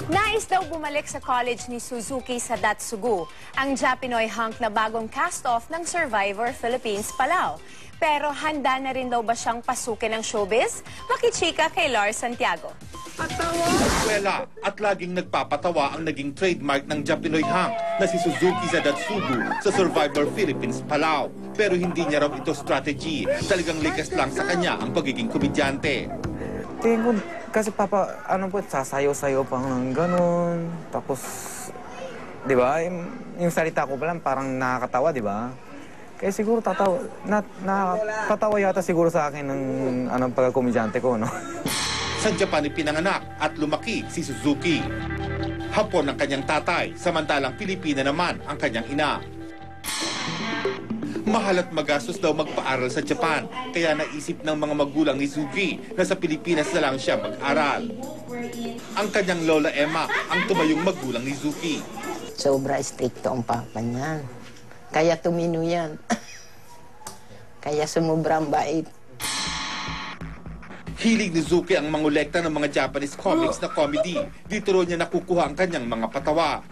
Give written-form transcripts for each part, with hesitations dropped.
Nais daw bumalik sa college ni Suzuki sa Datsugu, ang Japinoy hunk na bagong cast-off ng Survivor Philippines Palau. Pero handa na rin daw ba siyang pasukin ng showbiz? Makichika kay Lars Santiago. Eskwela at laging nagpapatawa ang naging trademark ng Japinoy hunk na si Suzuki sa Datsugu sa Survivor Philippines Palau. Pero hindi niya raw ito strategy. Talagang likas lang sa kanya ang pagiging komedyante. Tingin ko, kasi sasayaw-sayaw pang ng ganun. Tapos, di ba, yung salita ko pa lang parang nakakatawa, di ba? Kaya siguro tatawa yata siguro sa akin ng pagkakomedyante ko, no? Sa Japan ipinanganak at lumaki si Suzuki. Hapon ang kanyang tatay, samantalang Pilipina naman ang kanyang ina. Mahal at magastos daw magpaaral sa Japan, kaya naisip ng mga magulang ni Suzuki na sa Pilipinas na lang siya mag-aral. Ang kanyang lola Emma ang tumayong magulang ni Suzuki. Sobra stricto ang papa niyan. Kaya tumino yan. Kaya sumubrang bait. Hilig ni Suzuki ang mangolekta ng mga Japanese comics na comedy. Dito ro niya nakukuha ang kanyang mga patawa.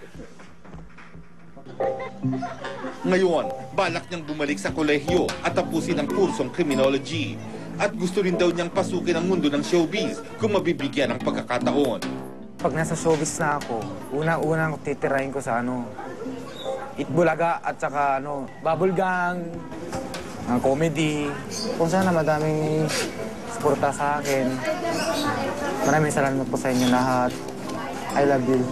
Ngayon, balak niyang bumalik sa kolehiyo at tapusin ang kursong criminology. At gusto rin daw niyang pasukin ang mundo ng showbiz kung mabibigyan ng pagkakataon. Pag nasa showbiz na ako, unang-unang titirahin ko sa Itbulaga at saka Bubble Gang, comedy. Kung sana madaming suporta sa akin. Maraming salamat po sa inyo lahat. I love you.